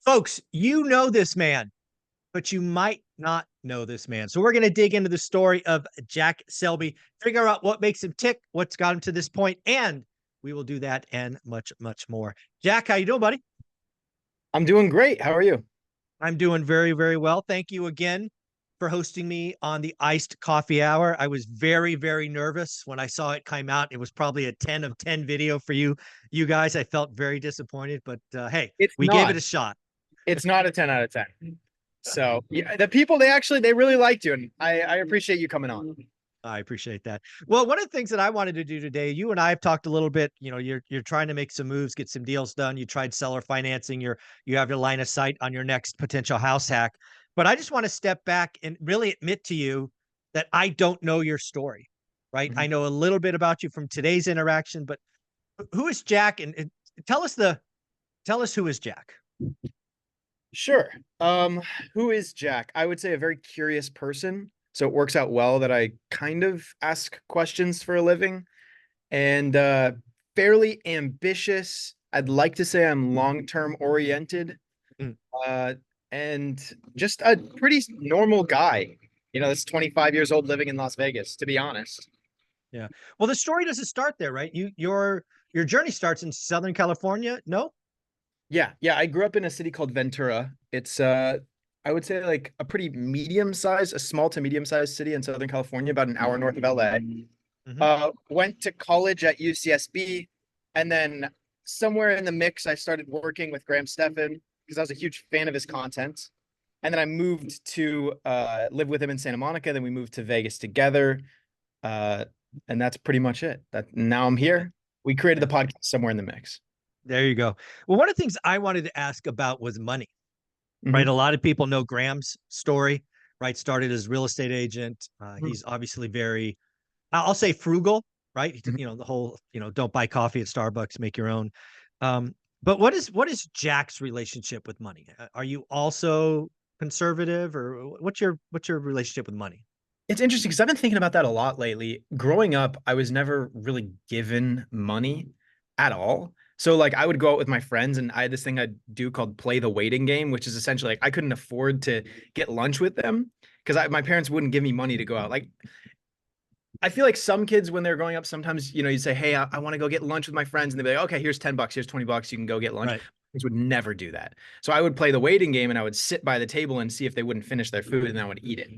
Folks, you know this man, but you might not know this man. So we're going to dig into the story of Jack Selby, figure out what makes him tick, what's got him to this point, and we will do that and much, much more. Jack, how you doing, buddy? I'm doing great. How are you? I'm doing very, very well. Thank you again for hosting me on the iced coffee hour. I was very, very nervous when I saw it come out. It was probably a 10 of 10 video for you guys. I felt very disappointed, but hey, It's we gave it not. a shot. It's not a 10 out of 10. So yeah, the people they really liked you, and I appreciate you coming on. I appreciate that. Well, one of the things that I wanted to do today, you and I have talked a little bit, you're trying to make some moves, get some deals done. You tried seller financing, you have your line of sight on your next potential house hack. But I just want to step back and really admit to you that I don't know your story, right? I Mhm. know a little bit about you from today's interaction, but who is Jack? And tell us who is Jack. Sure. Um, who is Jack? I would say a very curious person. So it works out well that I kind of ask questions for a living and fairly ambitious. I'd like to say I'm long-term oriented. Mm, Uh, and just a pretty normal guy. That's 25 years old living in Las Vegas, to be honest. yeah. Well, the story doesn't start there, right? Your journey starts in Southern California. No? Yeah. I grew up in a city called Ventura. It's I would say like a pretty a small to medium-sized city in Southern California, about an hour north of LA. Hmm. Went to college at UCSB, and then somewhere in the mix, I started working with Graham Stephan because I was a huge fan of his content. And then I moved to live with him in Santa Monica. Then we moved to Vegas together. Uh, and that's pretty much it. That now I'm here. We created the Yeah. podcast somewhere in the mix. There you go. Well, one of the things I wanted to ask about was money, right? A Hmm. lot of people know Graham's story, right? Started as real estate agent. Hmm. He's obviously very, I'll say frugal, right? Hmm. The whole, don't buy coffee at Starbucks, make your own. But what is Jack's relationship with money? Are you also conservative, or what's your relationship with money? It's interesting because I've been thinking about that a lot lately. Growing up, I was never really given money at all. So like I would go out with my friends and I had this thing I'd do called play the waiting game, which is essentially like I couldn't afford to get lunch with them because my parents wouldn't give me money to go out. Like I feel like some kids when they're growing up, sometimes you say, "Hey, I want to go get lunch with my friends," and they'd be like, "Okay, here's $10, here's $20, you can go get lunch." Right. Kids would never do that. So I would play the waiting game and I would sit by the table and see if they wouldn't finish their food and I would eat it.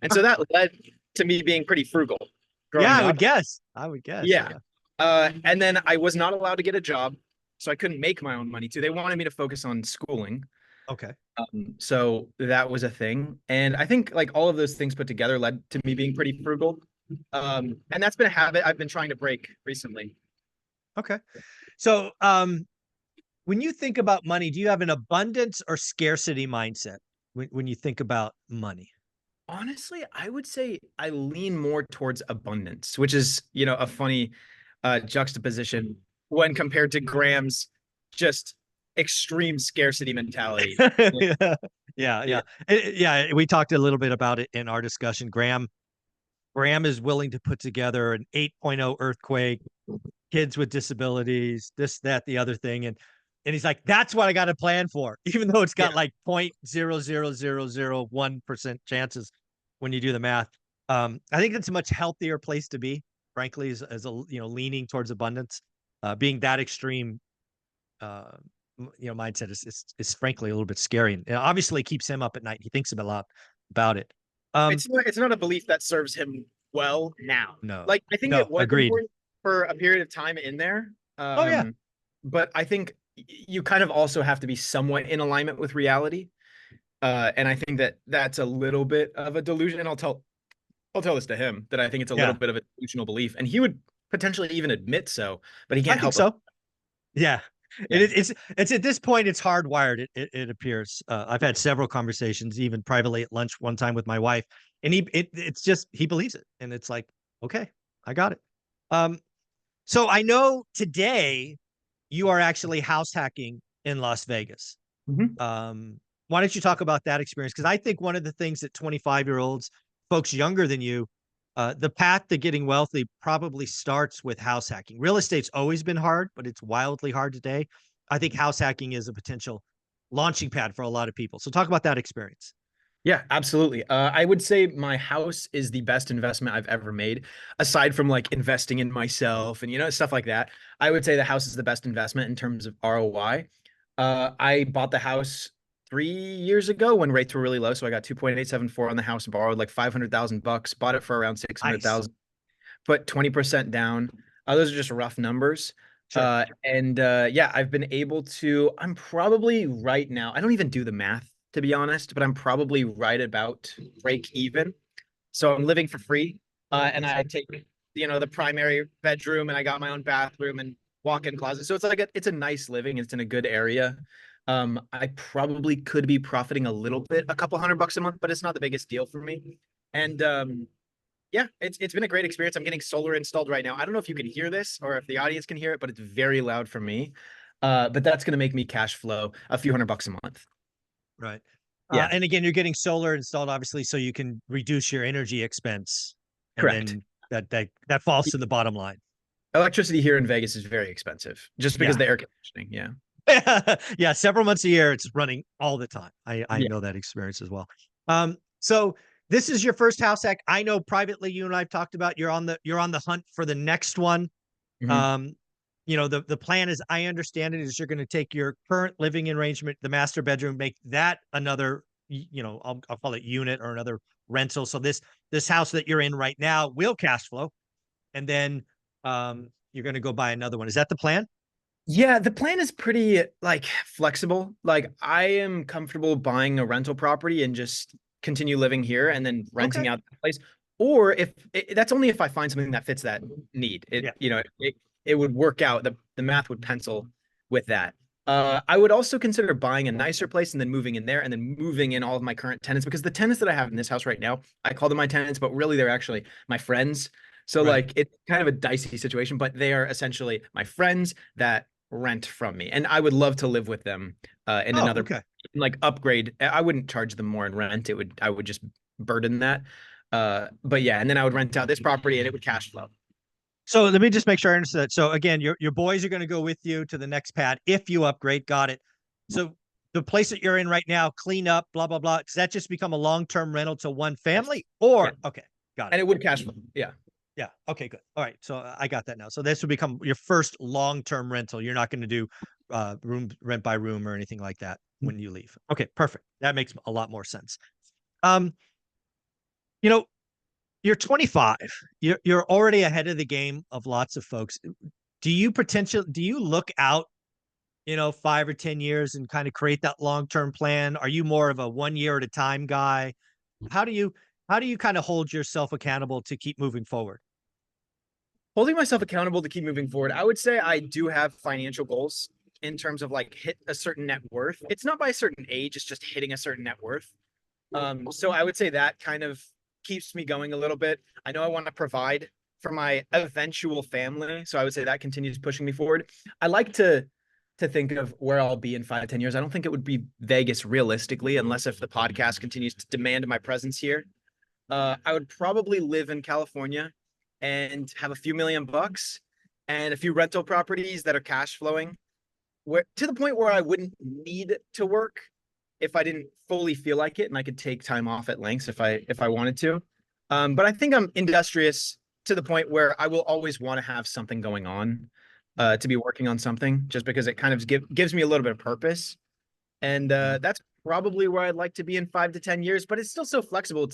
And so that led to me being pretty frugal Yeah, growing I would up. guess. I would guess. Yeah. Yeah. And then I was not allowed to get a job, so I couldn't make my own money too. They wanted me to focus on schooling. Okay. So that was a thing. And I think like all of those things put together led to me being pretty frugal. And that's been a habit I've been trying to break recently. Okay. So, when you think about money, do you have an abundance or scarcity mindset when you think about money? Honestly, I would say I lean more towards abundance, which is, a funny juxtaposition when compared to Graham's just extreme scarcity mentality. Yeah, yeah, Yeah. yeah. Yeah, we talked a little bit about it in our discussion. Graham is willing to put together an 8.0 earthquake, kids with disabilities, this, that, the other thing, and he's like, that's what I got to plan for, even though it's got Yeah. like 0.00001% chances when you do the math. I think it's a much healthier place to be, frankly, as a leaning towards abundance. Being that extreme, uh, mindset is frankly a little bit scary, and obviously keeps him up at night. He thinks a lot about it. Um, It's not a belief that serves him well now. no, Like I think it no, was agreed. important for a period of time in there. Oh yeah, But I think you kind of also have to be somewhat in alignment with reality. And I think that that's a little bit of a delusion. And I'll tell this to him that I think it's a little yeah, bit of a delusional belief, and he would potentially even admit so, but he I can't think help it. so. Yeah. Yeah. It's at this point it's hardwired. It appears. I've had several conversations, even privately at lunch one time with my wife, and it's just he believes it, and it's like, okay, I got it. Um, so I know today you are actually house hacking in Las Vegas. Mhm. Um, why don't you talk about that experience? Because I think one of the things that 25-year-olds, folks younger than you, the path to getting wealthy probably starts with house hacking. Real estate's always been hard, but it's wildly hard today. I think house hacking is a potential launching pad for a lot of people. So talk about that experience. Yeah, absolutely. I would say my house is the best investment I've ever made, aside from like investing in myself and stuff like that. I would say the house is the best investment in terms of ROI. I bought the house 3 years ago when rates were really low, so I got 2.874 on the house, borrowed like 500,000 bucks, bought it for around Nice. 600,000, put 20% down. Those are just rough numbers. Sure. Yeah, I've been able to, I'm probably right now, I don't even do the math to be honest, but I'm probably right about break even. So I'm living for free. And I take, the primary bedroom and I got my own bathroom and walk-in closet. So it's like it's a nice living. It's in a good area. I probably could be profiting a little bit, a couple $100 a month, but it's not the biggest deal for me. And yeah, it's been a great experience. I'm getting solar installed right now. I don't know if you can hear this or if the audience can hear it, but it's very loud for me. But that's going to make me cash flow a few $100 a month. Right. Yeah, And again, you're getting solar installed, obviously, so you can reduce your energy expense, and correct. then that falls to the bottom line. Electricity here in Vegas is very expensive just because of Yeah. the air conditioning. Yeah. Yeah, several months a year, it's running all the time. I Yeah. know that experience as well. So this is your first house hack. I know privately, you and I've talked about you're on the hunt for the next one. Mhm. Um, the plan is, I understand it, is you're going to take your current living arrangement, the master bedroom, make that another, I'll call it unit or another rental. So this house that you're in right now will cash flow, and then you're going to go buy another one. Is that the plan? Yeah, the plan is pretty like flexible. Like I am comfortable buying a rental property and just continue living here and then renting Okay. out the place. Or if that's only if I find something that fits that need. Yeah. It would work out. The math would pencil with that. I would also consider buying a nicer place and then moving in there and then moving in all of my current tenants because the tenants that I have in this house right now, I call them my tenants, but really they're actually my friends. So Right. like it's kind of a dicey situation, but they are essentially my friends that rent from me, and I would love to live with them in Oh, another okay. like upgrade. I wouldn't charge them more in rent. I would just burden that. But yeah, and then I would rent out this property and it would cash flow. So let me just make sure I understand that. So again, your boys are going to go with you to the next pad if you upgrade. Got it. So the place that you're in right now, clean up, blah blah blah. Does that just become a long-term rental to one family, Yeah, or okay, got it. and it would cash flow. Yeah, Yeah. Okay, good. All right. So I got that now. So this would become your first long-term rental. You're not going to do room rent by room or anything like that when you leave. Okay, perfect. That makes a lot more sense. Um, you know, you're 25. You're already ahead of the game of lots of folks. Do you look out, 5 or 10 years and kind of create that long-term plan? Are you more of a 1 year at a time guy? How do you how do you kind of hold yourself accountable to keep moving forward? holding myself accountable to keep moving forward. I would say I do have financial goals in terms of like hit a certain net worth. It's not by a certain age; it's just hitting a certain net worth. So I would say that kind of keeps me going a little bit. I know I want to provide for my eventual family, so I would say that continues pushing me forward. I like to think of where I'll be in 5, 10 years. I don't think it would be Vegas realistically, unless if the podcast continues to demand my presence here. I would probably live in California and have a few million bucks and a few rental properties that are cash flowing where to the point where I wouldn't need to work if I didn't fully feel like it and I could take time off at lengths if I wanted to. But I think I'm industrious to the point where I will always want to have something going on, to be working on something just because it kind of gives me a little bit of purpose. And that's probably where I'd like to be in 5 to 10 years, but it's still so flexible.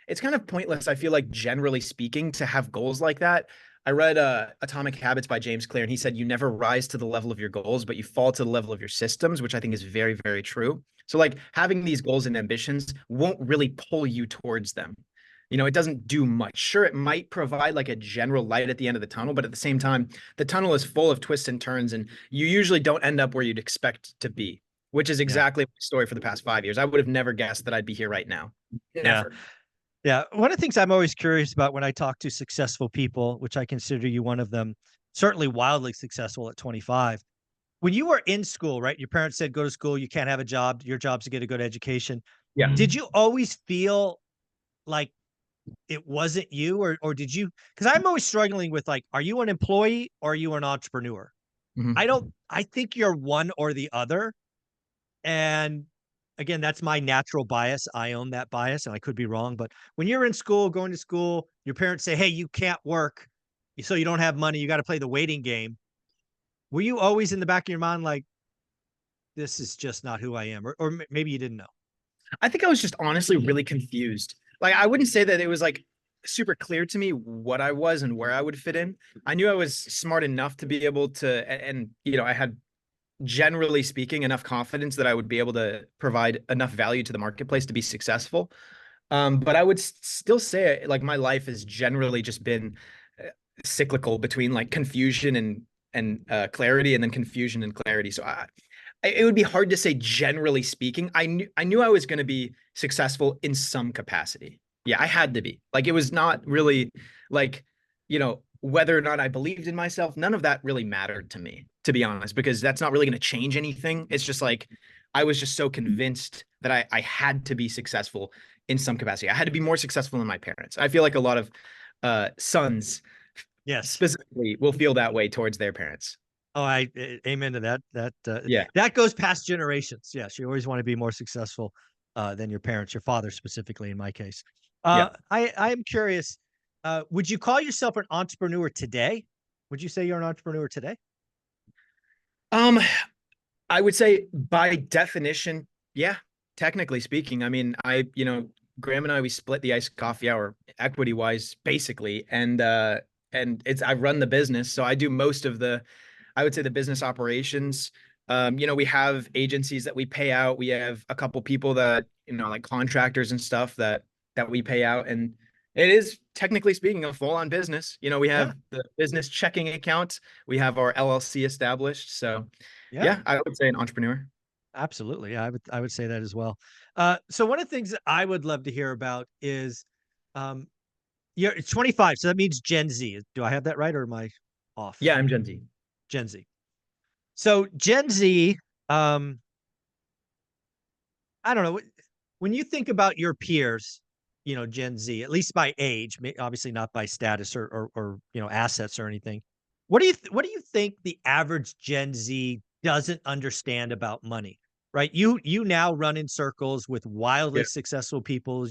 It's kind of pointless, I feel like, generally speaking, to have goals like that. I read Atomic Habits by James Clear, and he said you never rise to the level of your goals, but you fall to the level of your systems, which I think is very, very true. So, like, having these goals and ambitions won't really pull you towards them. It doesn't do much. Sure, it might provide like a general light at the end of the tunnel, but at the same time, the tunnel is full of twists and turns, and you usually don't end up where you'd expect to be, which is Yeah. exactly my story for the past 5 years. I would have never guessed that I'd be here right now. Yeah. Never. Yeah. One of the things I'm always curious about when I talk to successful people, which I consider you one of them, certainly wildly successful at 25. When you were in school, right? Your parents said, go to school, you can't have a job. Your job's to get a good education. Yeah. Did you always feel like it wasn't you, or did you? Because I'm always struggling with, like, are you an employee or are you an entrepreneur? Mhm. I think you're one or the other. And again, that's my natural bias. I own that bias and I could be wrong. But when you're in school, going to school, your parents say, hey, you can't work. So you don't have money. You got to play the waiting game. Were you always in the back of your mind like, this is just not who I am? Or maybe you didn't know. I think I was just honestly really confused. Like I wouldn't say that it was like super clear to me what I was and where I would fit in. I knew I was smart enough to be able to, and you know, I had generally speaking enough confidence that I would be able to provide enough value to the marketplace to be successful. But I would still say like my life has generally just been cyclical between like confusion and clarity, and then confusion and clarity. So it would be hard to say generally speaking. I knew I was going to be successful in some capacity. Yeah, I had to be. Like it was not really like, you know, whether or not I believed in myself, none of that really mattered to me, to be honest, because that's not really going to change anything. It's just like I was just so convinced that I had to be successful in some capacity. I had to be more successful than my parents. I feel like a lot of sons Yes. specifically will feel that way towards their parents. Oh, amen to that. Yeah. That goes past generations. Yes, you always want to be more successful than your parents, your father specifically, in my case. Yeah. I am curious. Would you call yourself an entrepreneur today? Would you say you're an entrepreneur today? Um, I would say by definition, yeah, technically speaking. I mean, Graham and I, we split the iced coffee hour equity wise, basically. And it's I run the business. So I do most of the, I would say, the business operations. We have agencies that we pay out. We have a couple people that, like contractors and stuff that we pay out. And it is technically speaking a full-on business. We Yeah, have the business checking account. We have our LLC established. So yeah, yeah, I would say an entrepreneur. absolutely. Yeah, I would say that as well. So one of the things that I would love to hear about is, um, you're 25, so that means Gen Z. Do I have that right, or am I off? Yeah, I'm Gen Z. Gen Z. So Gen Z, um, I don't know. When you think about your peers, Gen Z, at least by age, obviously not by status or assets or anything. What do you think the average Gen Z doesn't understand about money? Right? You now run in circles with wildly Yeah. successful people.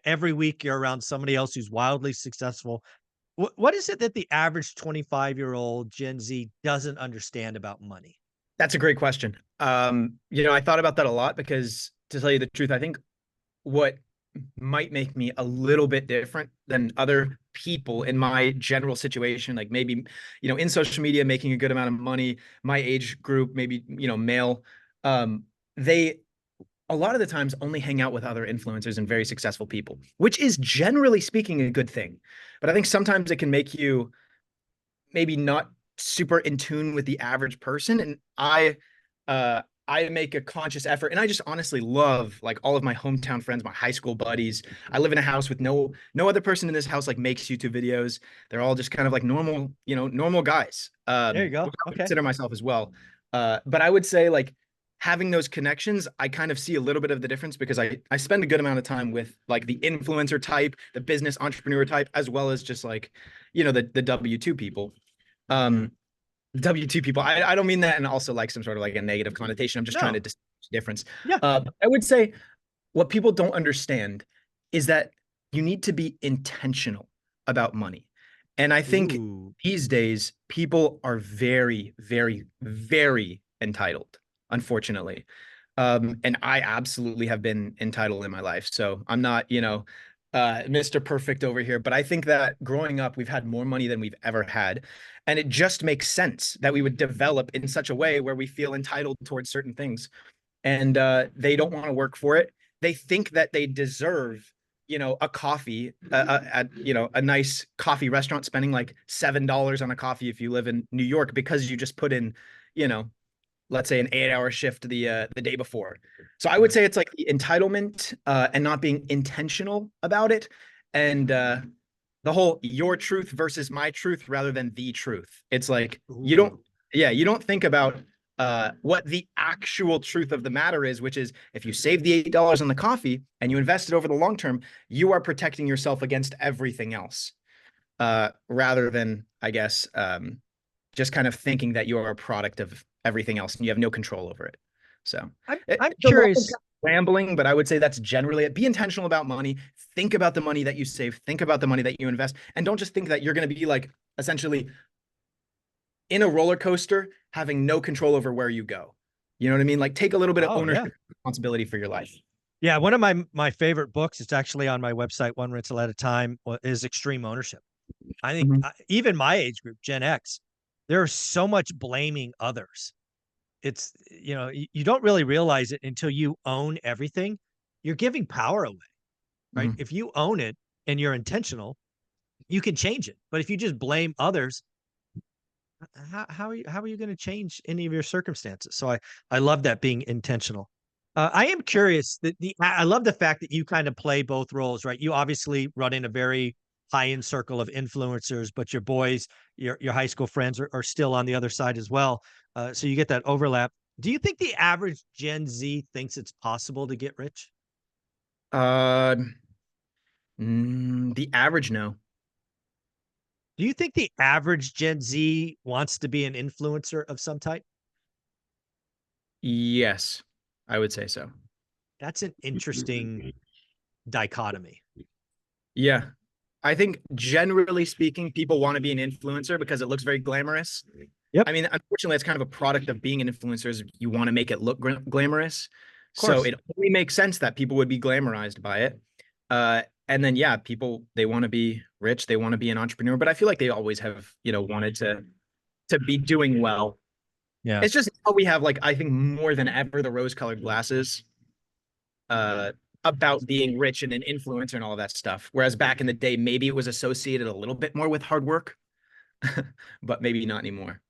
Every week you're around somebody else who's wildly successful. What is it that the average 25-year-old Gen Z doesn't understand about money? That's a great question. I thought about that a lot because, to tell you the truth, I think what might make me a little bit different than other people in my general situation, like maybe, in social media, making a good amount of money, my age group, maybe, male, they a lot of the times only hang out with other influencers and very successful people, which is generally speaking a good thing. But I think sometimes it can make you maybe not super in tune with the average person. And I make a conscious effort, and I just honestly love like all of my hometown friends, my high school buddies. I live in a house with no other person in this house like makes YouTube videos. They're all just kind of like normal, normal guys. There you go. Which I would Okay. consider myself as well. But I would say like having those connections, I kind of see a little bit of the difference because I spend a good amount of time with like the influencer type, the business entrepreneur type, as well as just like, the W2 people. Um, W2 people. I don't mean that and also like some sort of like a negative connotation. I'm just trying to No. distinguish the difference. Yeah. I would say what people don't understand is that you need to be intentional about money. And I think Ooh. these days people are very, very, very entitled, unfortunately. And I absolutely have been entitled in my life. So I'm not, Mr. Perfect over here, but I think that growing up, we've had more money than we've ever had. And it just makes sense that we would develop in such a way where we feel entitled towards certain things. And they don't want to work for it. They think that they deserve, a coffee at, a nice coffee restaurant, spending like $7 on a coffee if you live in New York because you just put in, you know, let's say an 8-hour shift the day before. So I would Right. say it's like the entitlement and not being intentional about it, and the whole your truth versus my truth rather than the truth. It's like Ooh. you don't think about what the actual truth of the matter is, which is if you save the $8 on the coffee and you invest it over the long term, you are protecting yourself against everything else. Rather than, I guess, just kind of thinking that you are a product of everything else and you have no control over it. So I'm it, I'm it's a lot of kind curious. of rambling, but I would say that's generally it. Be intentional about money. Think about the money that you save. Think about the money that you invest, and don't just think that you're going to be like essentially in a roller coaster, having no control over where you go. You know what I mean? Like take a little bit of Oh yeah. ownership, responsibility for your life. Yeah, one of my favorite books, it's actually on my website, One Rental at a Time, is Extreme Ownership. I think Mhm. even my age group, Gen X, there's so much blaming others. It's, you don't really realize it until you own everything. You're giving power away, right? Mhm. If you own it and you're intentional, you can change it. But if you just blame others, how are you going to change any of your circumstances? So I love that, being intentional. I am curious that I love the fact that you kind of play both roles, right? You obviously run in a very high end circle of influencers, but your boys, your high school friends are still on the other side as well. So you get that overlap. Do you think the average Gen Z thinks it's possible to get rich? Uh, the average no. Do you think the average Gen Z wants to be an influencer of some type? Yes, I would say so. That's an interesting dichotomy. Yeah. I think generally speaking, people want to be an influencer because it looks very glamorous. Yep, I mean, unfortunately, it's kind of a product of being an influencer is you want to make it look glamorous. of So course. it only makes sense that people would be glamorized by it. And then yeah, people they want to be rich, they want to be an entrepreneur, but I feel like they always have, wanted to be doing well. Yeah. It's just how we have like I think more than ever the rose-colored glasses uh about being rich and an influencer and all of that stuff. Whereas back in the day, maybe it was associated a little bit more with hard work, but maybe not anymore.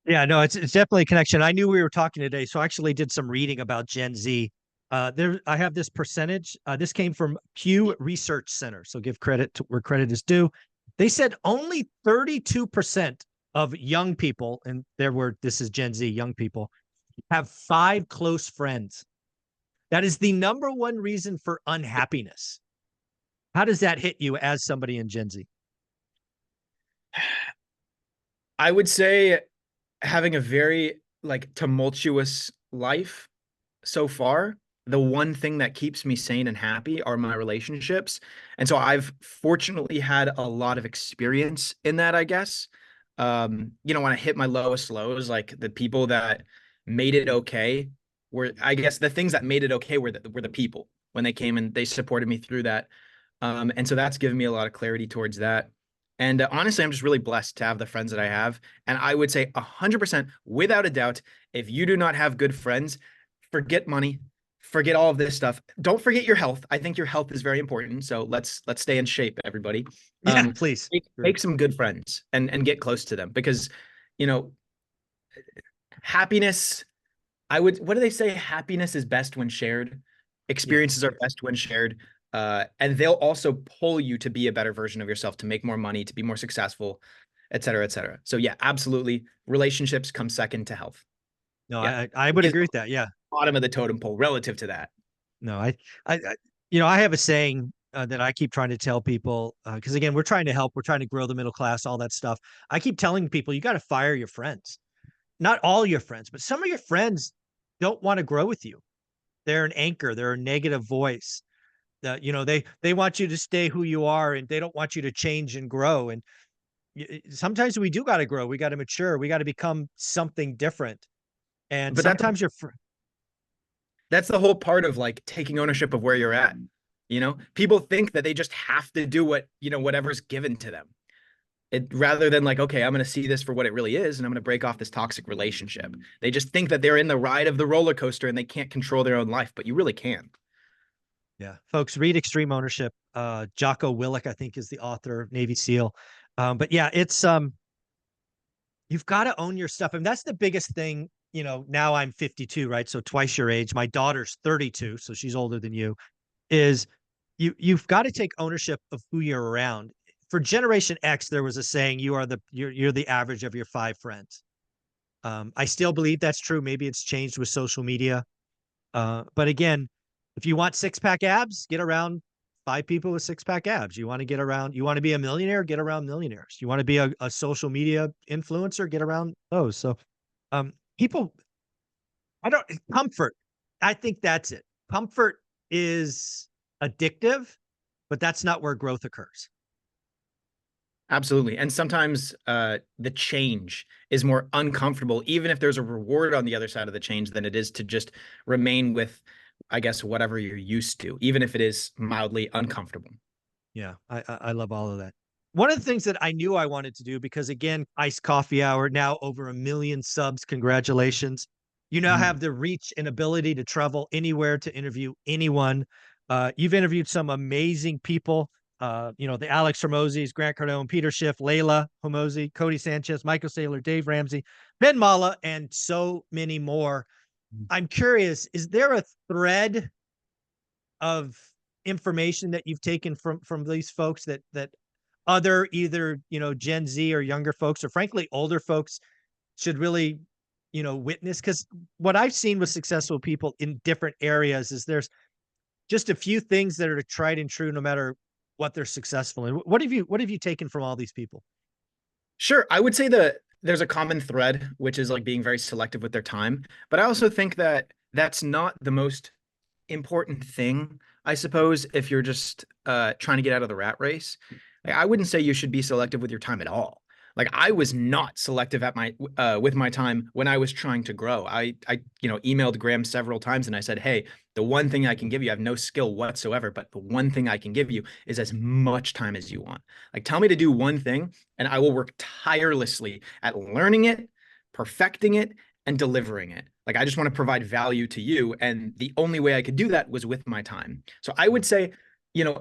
Yeah, no, it's definitely a connection. I knew we were talking today, so I actually did some reading about Gen Z. I have this percentage. This came from Pew Research Center, so give credit to where credit is due. They said only 32% of young people, and this is Gen Z, young people, have 5 close friends. That is the number one reason for unhappiness. How does that hit you as somebody in Gen Z? I would say having a very like tumultuous life so far, the one thing that keeps me sane and happy are my relationships. And so I've fortunately had a lot of experience in that, I guess. When I hit my lowest lows, like the people that made it okay were, I guess, the things that made it okay were the people when they came and they supported me through that. And so that's given me a lot of clarity towards that. And honestly, I'm just really blessed to have the friends that I have. And I would say 100% without a doubt, if you do not have good friends, forget money, forget all of this stuff. Don't forget your health. I think your health is very important. So let's stay in shape, everybody. Yeah, please. Make some good friends and get close to them because you know happiness. What do they say? Happiness is best when shared. Yes. Experiences are best when shared. And they'll also pull you to be a better version of yourself, to make more money, to be more successful, et cetera, et cetera. So yeah, absolutely. Relationships come second to health. No, Yeah. I would Is agree with that. Yeah. bottom of the totem pole relative to that. No, I have a saying that I keep trying to tell people because again, we're trying to help, we're trying to grow the middle class, all that stuff. I keep telling people you got to fire your friends, not all your friends, but some of your friends don't want to grow with you. They're an anchor, they're a negative voice. That they want you to stay who you are, and they don't want you to change and grow. And sometimes we do got to grow, we got to mature, we got to become something different. And But sometimes that's the whole part of like taking ownership of where you're at. People think that they just have to do whatever's given to them. Rather than like, okay, I'm going to see this for what it really is, and I'm going to break off this toxic relationship. They just think that they're in the ride of the roller coaster and they can't control their own life, but you really can. Yeah, folks, read Extreme Ownership. Jocko Willink, I think, is the author, Navy SEAL. But yeah, it's you've got to own your stuff, and that's the biggest thing. Now I'm 52, right? So twice your age. My daughter's 32, so she's older than you. Is you've got to take ownership of who you're around. For Generation X, there was a saying: you're the average of your 5 friends. I still believe that's true. Maybe it's changed with social media. But again, if you want 6 pack abs, get around 5 people with 6 pack abs. You want to be a millionaire, get around millionaires. You want to be a social media influencer, get around those. So, people, I don't comfort. I think that's it. Comfort is addictive, but that's not where growth occurs. Absolutely. And sometimes the change is more uncomfortable, even if there's a reward on the other side of the change, than it is to just remain with, I guess, whatever you're used to, even if it is mildly uncomfortable. Yeah, I love all of that. One of the things that I knew I wanted to do, because again, iced coffee hour, now over 1 million subs. Congratulations. You now Mhm. have the reach and ability to travel anywhere to interview anyone. You've interviewed some amazing people. The Alex Hormozzi's, Grant Cardone, Peter Schiff, Layla Hormozzi, Cody Sanchez, Michael Saylor, Dave Ramsey, Ben Mala, and so many more. I'm curious, is there a thread of information that you've taken from these folks that other either Gen Z or younger folks or frankly older folks should really witness? Because what I've seen with successful people in different areas is there's just a few things that are tried and true no matter what they're successful in. What have you taken from all these people? Sure. I would say that there's a common thread, which is like being very selective with their time. But I also think that that's not the most important thing, I suppose, if you're just trying to get out of the rat race. Like, I wouldn't say you should be selective with your time at all. Like, I was not selective at my with my time when I was trying to grow. I emailed Graham several times and I said, "Hey, the one thing I can give you, I have no skill whatsoever, but the one thing I can give you is as much time as you want. Like, tell me to do one thing and I will work tirelessly at learning it, perfecting it, and delivering it. Like, I just want to provide value to you. And the only way I could do that was with my time." So I would say,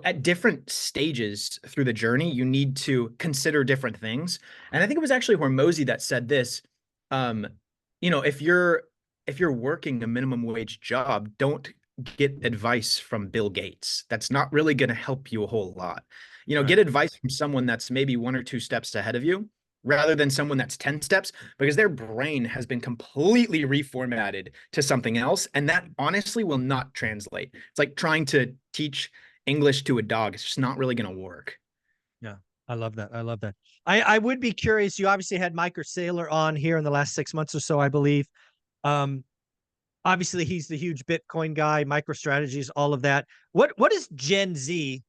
at different stages through the journey, you need to consider different things. And I think it was actually Hormozy that said this. Um, if you're working a minimum wage job, don't get advice from Bill Gates. That's not really going to help you a whole lot. Right. Get advice from someone that's maybe one or two steps ahead of you rather than someone that's 10 steps, because their brain has been completely reformatted to something else. And that honestly will not translate. It's like trying to teach English to a dog. It's just not really going to work. Yeah, I love that. I love that. I would be curious. You obviously had Michael Saylor on here in the last 6 months or so, I believe. Um, Obviously, he's the huge Bitcoin guy, MicroStrategies, all of that. What does Gen Z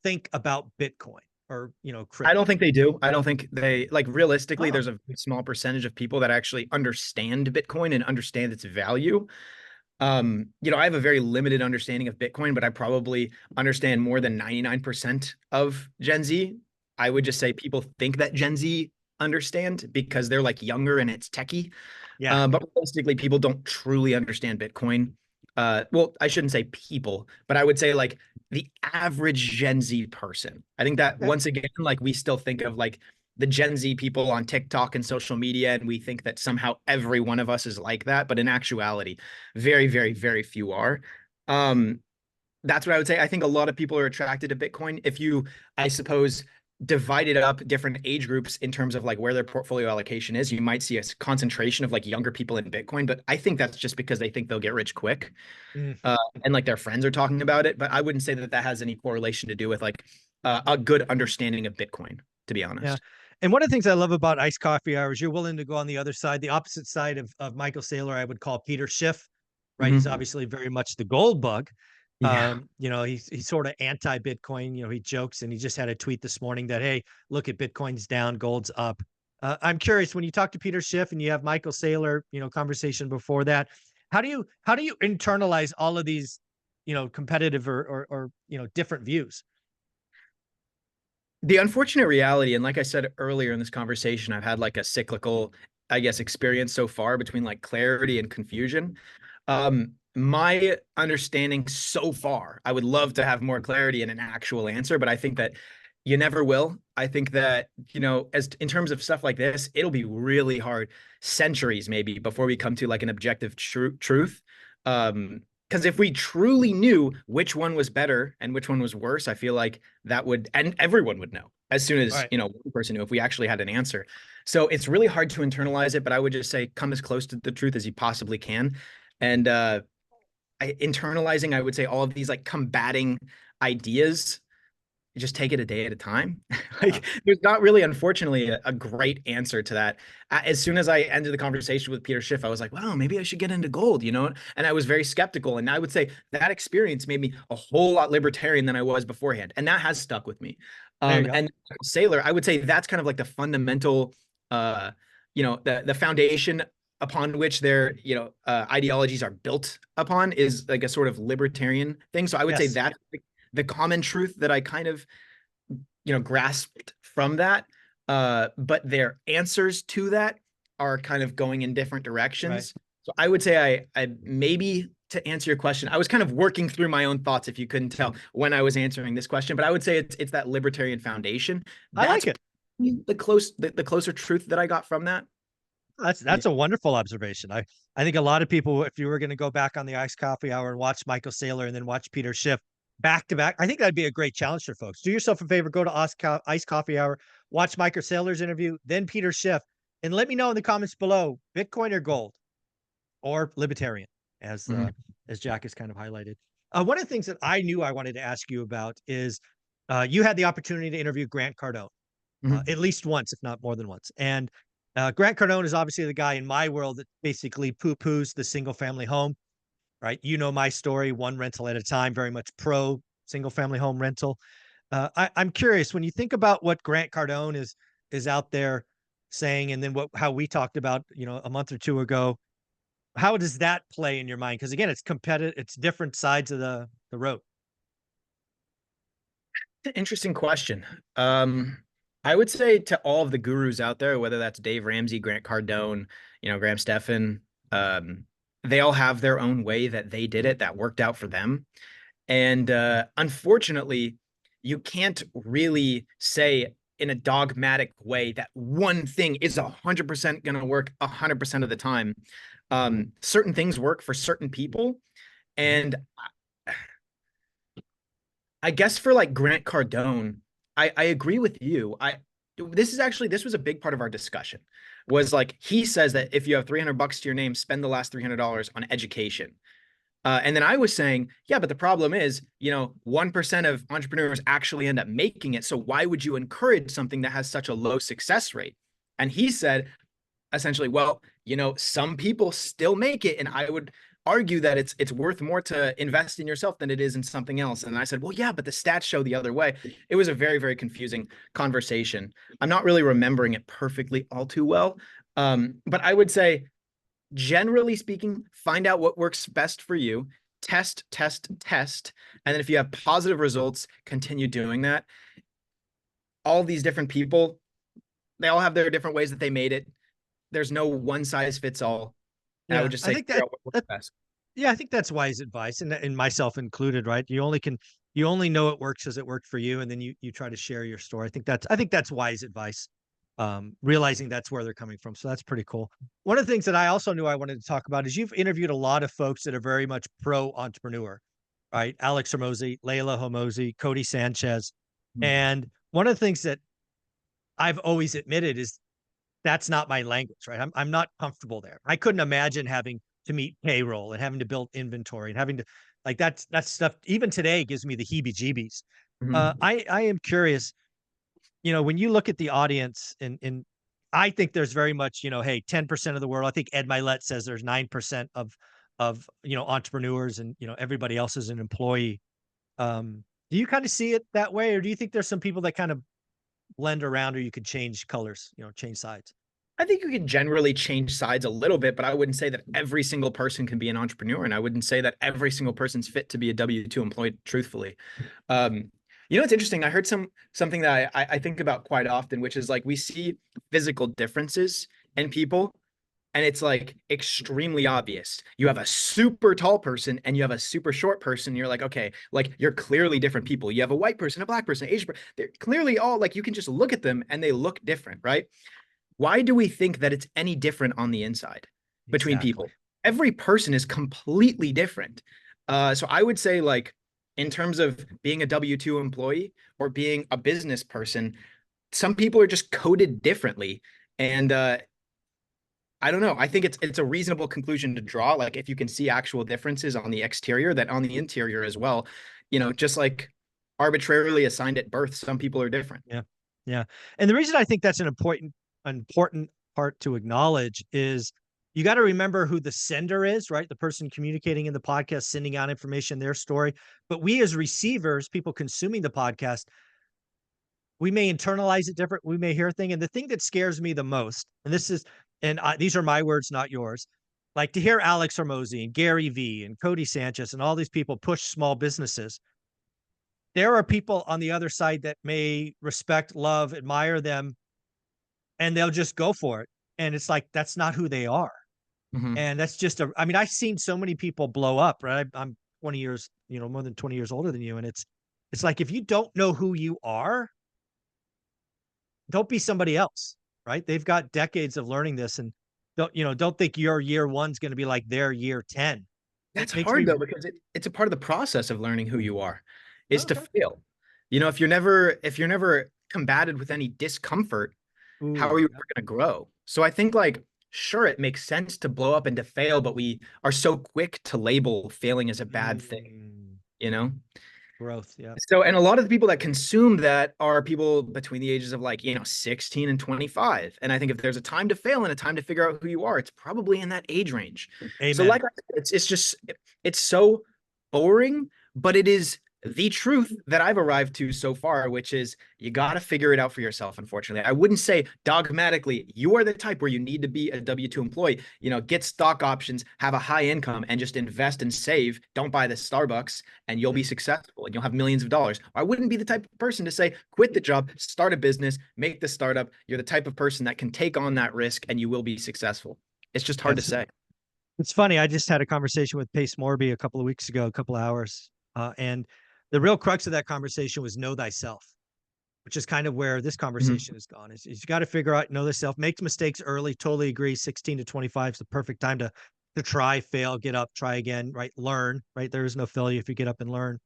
think about Bitcoin or I don't crypto? think they do. I don't think they like realistically, Oh, there's a small percentage of people that actually understand Bitcoin and understand its value. I have a very limited understanding of Bitcoin, but I probably understand more than 99% of Gen Z. I would just say people think that Gen Z understand because they're like younger and it's techie. yeah. But realistically, people don't truly understand Bitcoin. Well, I shouldn't say people, but I would say like the average Gen Z person. I think that Okay. once again, like we still think of like the Gen Z people on TikTok and social media, and we think that somehow every one of us is like that. But in actuality, very, very, very few are. Um, that's what I would say. I think a lot of people are attracted to Bitcoin. If you, I suppose, divided up different age groups in terms of like where their portfolio allocation is, you might see a concentration of like younger people in Bitcoin. But I think that's just because they think they'll get rich quick, Mm, and like their friends are talking about it. But I wouldn't say that that has any correlation to do with like a good understanding of Bitcoin, to be yeah. honest. And one of the things I love about iced coffee hours, you're willing to go on the other side, the opposite side of Michael Saylor, I would call Peter Schiff, right? He's Mhm. obviously very much the gold bug. Yeah. He's sort of anti-Bitcoin. He jokes and he just had a tweet this morning that, hey, look at Bitcoin's down, gold's up. I'm curious when you talk to Peter Schiff and you have Michael Saylor, conversation before that, how do you internalize all of these, competitive or different views? The unfortunate reality, and like I said earlier in this conversation, I've had like a cyclical, I guess, experience so far between like clarity and confusion. My understanding so far, I would love to have more clarity and an actual answer, but I think that you never will. I think that, as in terms of stuff like this, it'll be really hard, centuries maybe, before we come to like an objective truth. Because if we truly knew which one was better and which one was worse, I feel like that would, and everyone would know as soon All as, right. one person knew if we actually had an answer. So it's really hard to internalize it, but I would just say come as close to the truth as you possibly can. And internalizing, I would say all of these like combating ideas you just take it a day at a time. Yeah. Like, there's not really, unfortunately, a great answer to that. As soon as I ended the conversation with Peter Schiff, I was like, wow, maybe I should get into gold, you know? And I was very skeptical. And I would say that experience made me a whole lot libertarian than I was beforehand. And that has stuck with me. There you go. And Sailor, I would say that's kind of like the fundamental, uh, the foundation upon which their, ideologies are built upon is like a sort of libertarian thing. So I would say Yes. that's the common truth that I kind of, grasped from that. But their answers to that are kind of going in different Right. directions. So I would say I maybe, to answer your question, I was kind of working through my own thoughts, if you couldn't tell, when I was answering this question. But I would say it's that libertarian foundation. I like That's it. the closer truth that I got from that. Yeah. That's a wonderful observation. I think a lot of people, if you were going to go back on the Iced Coffee Hour and watch Michael Saylor and then watch Peter Schiff back to back, I think that'd be a great challenge for folks. Do yourself a favor, go to Iced Coffee Hour, watch Michael Saylor's interview, then Peter Schiff, and let me know in the comments below, Bitcoin or gold or libertarian, as Mhm. as Jack has kind of highlighted. One of the things that I knew I wanted to ask you about is you had the opportunity to interview Grant Cardone Mhm. at least once, if not more than once. And Grant Cardone is obviously the guy in my world that basically poo-poos the single family home, right? You know my story, one rental at a time, very much pro single family home rental. I'm curious when you think about what Grant Cardone is out there saying, and then how we talked about, a month or two ago. How does that play in your mind? Because again, it's competitive, it's different sides of the road. Interesting question. I would say to all of the gurus out there, whether that's Dave Ramsey, Grant Cardone, Graham Stephan, they all have their own way that they did it that worked out for them. And unfortunately, you can't really say in a dogmatic way that one thing is 100% going to work 100% of the time. Certain things work for certain people. And I guess for like Grant Cardone, I agree with you. This was a big part of our discussion. Was like he says that if you have $300 to your name, spend the last $300 on education. And then I was saying, yeah, but the problem is, 1% of entrepreneurs actually end up making it. So why would you encourage something that has such a low success rate? And he said, essentially, well, some people still make it, and I would argue that it's worth more to invest in yourself than it is in something else. And I said, well, yeah, but the stats show the other way. It was a very, very confusing conversation. I'm not really remembering it perfectly all too well. But I would say, generally speaking, find out what works best for you, test, test, test. And then if you have positive results, continue doing that. All these different people, they all have their different ways that they made it. There's no one size fits all. And I would Yeah, just I say think figure that out what works that best. yeah, I think that's wise advice, and myself included, right? You only know it works as it worked for you, and then you try to share your story. I think that's wise advice. Realizing that's where they're coming from, so that's pretty cool. One of the things that I also knew I wanted to talk about is you've interviewed a lot of folks that are very much pro entrepreneur, right? Alex Hormozy, Layla Hormozy, Cody Sanchez, Mhm. and one of the things that I've always admitted is that's not my language, right? I'm not comfortable there. I couldn't imagine having to meet payroll and having to build inventory and having to like that's stuff even today gives me the heebie-jeebies. Mhm. I am curious, when you look at the audience and I think there's very much, hey, 10% of the world. I think Ed Milet says there's 9% of entrepreneurs and everybody else is an employee. Do you kind of see it that way, or do you think there's some people that kind of blend around, or you could change colors, change sides? I think you can generally change sides a little bit, but I wouldn't say that every single person can be an entrepreneur. And I wouldn't say that every single person's fit to be a W-2 employee, truthfully. It's interesting. I heard something that I think about quite often, which is like we see physical differences in people, and it's like extremely obvious. You have a super tall person and you have a super short person. You're like, okay, like you're clearly different people. You have a white person, a black person, Asian person. They're clearly all like you can just look at them and they look different, right? Why do we think that it's any different on the inside between Exactly. people? Every person is completely different. So I would say, like, in terms of being a W-2 employee or being a business person, some people are just coded differently. And I don't know. I think it's a reasonable conclusion to draw. Like, if you can see actual differences on the exterior, that on the interior as well, just like arbitrarily assigned at birth. Some people are different. Yeah. Yeah. And the reason I think that's an important part to acknowledge is you got to remember who the sender is, right? The person communicating in the podcast, sending out information, their story. But we as receivers, people consuming the podcast, we may internalize it different. We may hear a thing. And the thing that scares me the most, and this is, these are my words, not yours, like to hear Alex Hormozy and Gary Vee and Cody Sanchez and all these people push small businesses. There are people on the other side that may respect, love, admire them, and they'll just go for it. And it's like, that's not who they are. Mhm. And that's just I mean, I've seen so many people blow up, right? I'm 20 years, more than 20 years older than you. And it's like, if you don't know who you are, don't be somebody else, right? They've got decades of learning this, and don't think your year one's going to be like their year 10. It That's makes hard me, though, because it's a part of the process of learning who you are, is to okay. fail. If you're never combated with any discomfort, how are Ooh, you yeah. ever going to grow? So I think like, sure, it makes sense to blow up and to fail, but we are so quick to label failing as a bad thing, Mm, you know? growth. Yeah. So, and a lot of the people that consume that are people between the ages of like, 16 and 25. And I think if there's a time to fail and a time to figure out who you are, it's probably in that age range. So Amen. like, I said, it's just, it's so boring, but it is the truth that I've arrived to so far, which is you got to figure it out for yourself. Unfortunately, I wouldn't say dogmatically you are the type where you need to be a W-2 employee, get stock options, have a high income, and just invest and save. Don't buy the Starbucks, and you'll be Mm, successful and you'll have millions of dollars. I wouldn't be the type of person to say, quit the job, start a business, make the startup. You're the type of person that can take on that risk and you will be successful. It's just hard to yes. say. It's funny. I just had a conversation with Pace Morby a couple of weeks ago, a couple of hours. And the real crux of that conversation was know thyself, which is kind of where this Mhm. conversation has gone. Is you got to figure out, know thyself, make mistakes early. Totally agree. 16 to 25 is the perfect time to try, fail, get up, try again, right? Learn, right? There is no failure if you get up and learn.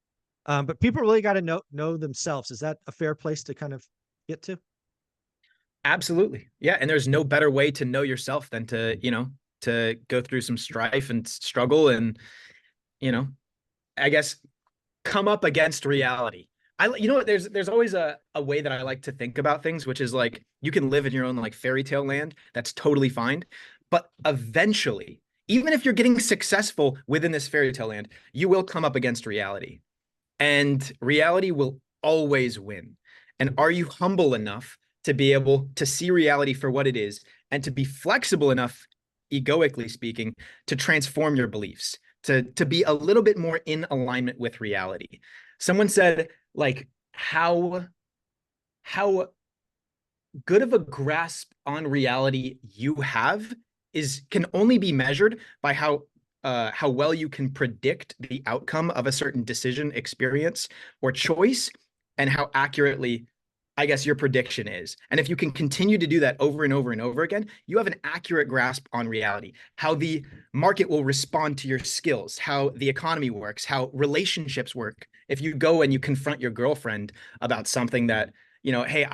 But people really got to know themselves. Is that a fair place to kind of get to? Absolutely. Yeah. And there's no better way to know yourself than to go through some strife and struggle and, you know, I guess come up against reality. What, there's always a way that I like to think about things, which is like you can live in your own like fairy tale land. That's totally fine. But eventually, even if you're getting successful within this fairy tale land, you will come up against reality. And reality will always win. And are you humble enough to be able to see reality for what it is and to be flexible enough, egoically speaking, to transform your beliefs, to be a little bit more in alignment with reality? Someone said, like, how good of a grasp on reality you have can only be measured by how well you can predict the outcome of a certain decision, experience, or choice, and how accurately, I guess, your prediction is. And if you can continue to do that over and over and over again, you have an accurate grasp on reality, how the market will respond to your skills, how the economy works, how relationships work. If you go and you confront your girlfriend about something that, hey,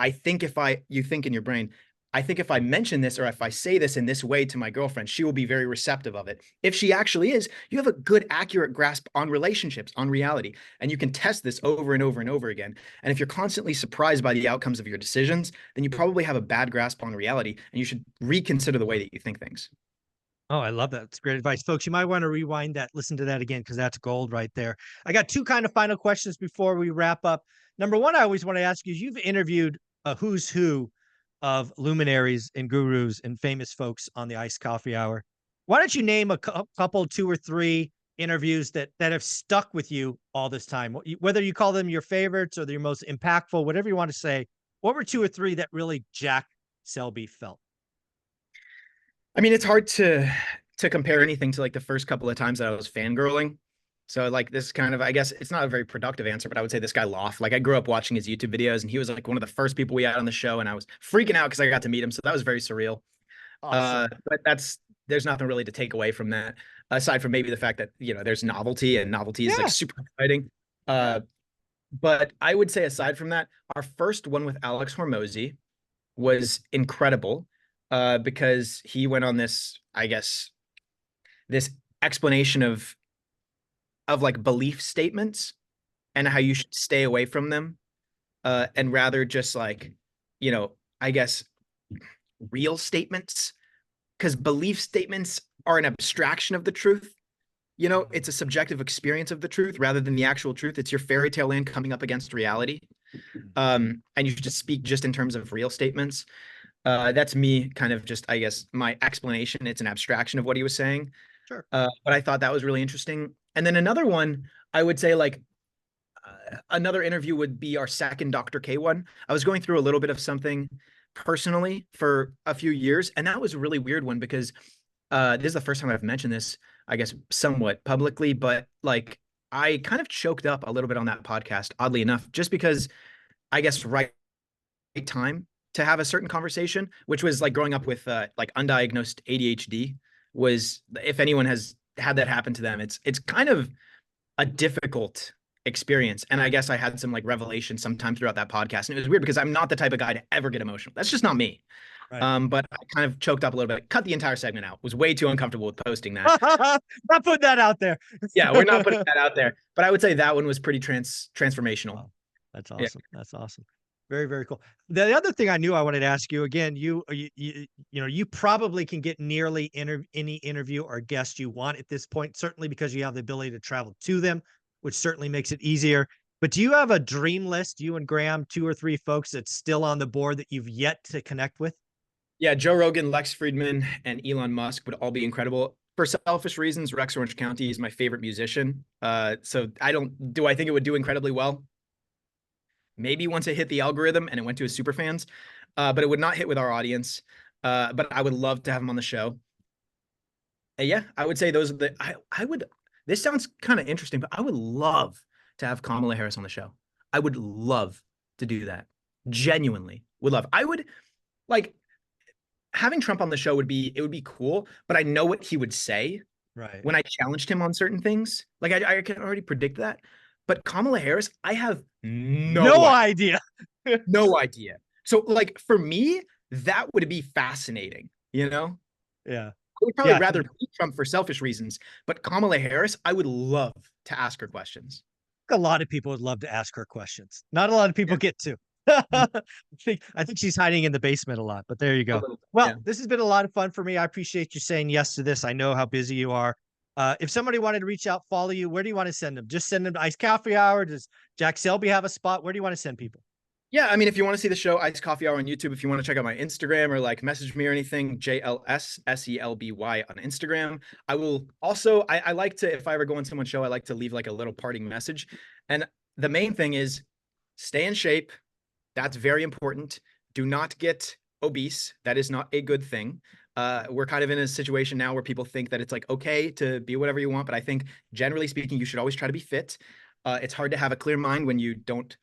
you think in your brain, I think if I mention this or if I say this in this way to my girlfriend, she will be very receptive of it. If she actually is, you have a good, accurate grasp on relationships, on reality, and you can test this over and over and over again. And if you're constantly surprised by the outcomes of your decisions, then you probably have a bad grasp on reality, and you should reconsider the way that you think things. Oh, I love that. It's great advice. Folks, you might want to rewind that, listen to that again, because that's gold right there. I got two kind of final questions before we wrap up. Number one, I always want to ask you, you've interviewed a who's who of luminaries and gurus and famous folks on the Iced Coffee Hour. Why don't you name a couple, two or three interviews that have stuck with you all this time? Whether you call them your favorites or your most impactful, whatever you want to say. What were two or three that really Jack Selby felt? I mean, it's hard to compare anything to like the first couple of times that I was fangirling. So like this kind of, I guess it's not a very productive answer, but I would say this guy Loft. Like I grew up watching his YouTube videos, and he was like one of the first people we had on the show, and I was freaking out because I got to meet him. So that was very surreal. Awesome. But there's nothing really to take away from that, aside from maybe the fact that there's novelty, and novelty is like Yeah. super exciting. Yeah. But I would say aside from that, our first one with Alex Hormozy was incredible, because he went on this, I guess, this explanation of like belief statements and how you should stay away from them, and rather just like, I guess real statements, because belief statements are an abstraction of the truth. It's a subjective experience of the truth rather than the actual truth. It's your fairy tale land coming up against reality. And you should just speak just in terms of real statements. That's me kind of just, I guess, my explanation. It's an abstraction of what he was saying. Sure. But I thought that was really interesting. And then another one, I would say like another interview would be our second Dr. K one. I was going through a little bit of something personally for a few years, and that was a really weird one because this is the first time I've mentioned this, I guess, somewhat publicly, but like I kind of choked up a little bit on that podcast, oddly enough, just because I guess right time to have a certain conversation, which was like growing up with like undiagnosed ADHD was, if anyone has had that happen to them, it's kind of a difficult experience. And I guess I had some like revelation sometime throughout that podcast. And it was weird because I'm not the type of guy to ever get emotional. That's just not me. Right. But I kind of choked up a little bit, cut the entire segment out, was way too uncomfortable with posting that. Not putting that out there. Yeah, we're not putting that out there. But I would say that one was pretty transformational. Wow. That's Yeah. awesome. That's awesome. Very, very cool. The other thing I knew I wanted to ask you again, you probably can get nearly any interview or guest you want at this point, certainly because you have the ability to travel to them, which certainly makes it easier. But do you have a dream list, you and Graham, 2 or 3 folks that's still on the board that you've yet to connect with? Yeah, Joe Rogan, Lex Friedman, and Elon Musk would all be incredible. For selfish reasons, Rex Orange County is my favorite musician. So I think it would do incredibly well? Maybe once it hit the algorithm and it went to his super fans, but it would not hit with our audience. But I would love to have him on the show. And yeah, I would say those are I would, this sounds kind of interesting, but I would love to have Kamala Harris on the show. I would love to do that. Genuinely would love. I would like having Trump on the show would be cool, but I know what he would say Right. when I challenged him on certain things. Like I can already predict that. But Kamala Harris, I have No idea. no idea. So like for me, that would be fascinating, Yeah. I would probably Yeah. rather beat Trump for selfish reasons, but Kamala Harris, I would love to ask her questions. A lot of people would love to ask her questions. Not a lot of people Yeah. get to. I think she's hiding in the basement a lot, but there you A go. little bit, Well, yeah. this has been a lot of fun for me. I appreciate you saying yes to this. I know how busy you are. If somebody wanted to reach out, follow you, where do you want to send them? Just send them to Ice Coffee Hour. Does Jack Selby have a spot? Where do you want to send people? Yeah, I mean, if you want to see the show, Ice Coffee Hour on YouTube, if you want to check out my Instagram or like message me or anything, JLSSELBY on Instagram. I will also, I like to, if I ever go on someone's show, I like to leave like a little parting message. And the main thing is stay in shape. That's very important. Do not get obese. That is not a good thing. We're kind of in a situation now where people think that it's like okay to be whatever you want, but I think generally speaking, you should always try to be fit. It's hard to have a clear mind when you don't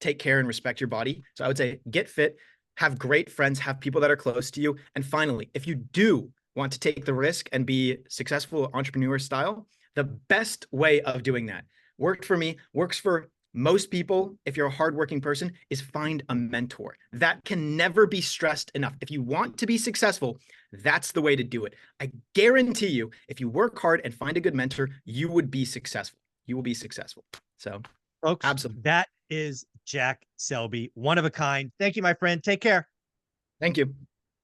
take care and respect your body. So I would say get fit, have great friends, have people that are close to you. And finally, if you do want to take the risk and be successful entrepreneur style, the best way of doing that worked for me, works for most people, if you're a hardworking person, is find a mentor. That can never be stressed enough. If you want to be successful, that's the way to do it. I guarantee you, if you work hard and find a good mentor, you would be successful. You will be successful. So, Folks, absolutely. that is Jack Selby, one of a kind. Thank you, my friend. Take care. Thank you.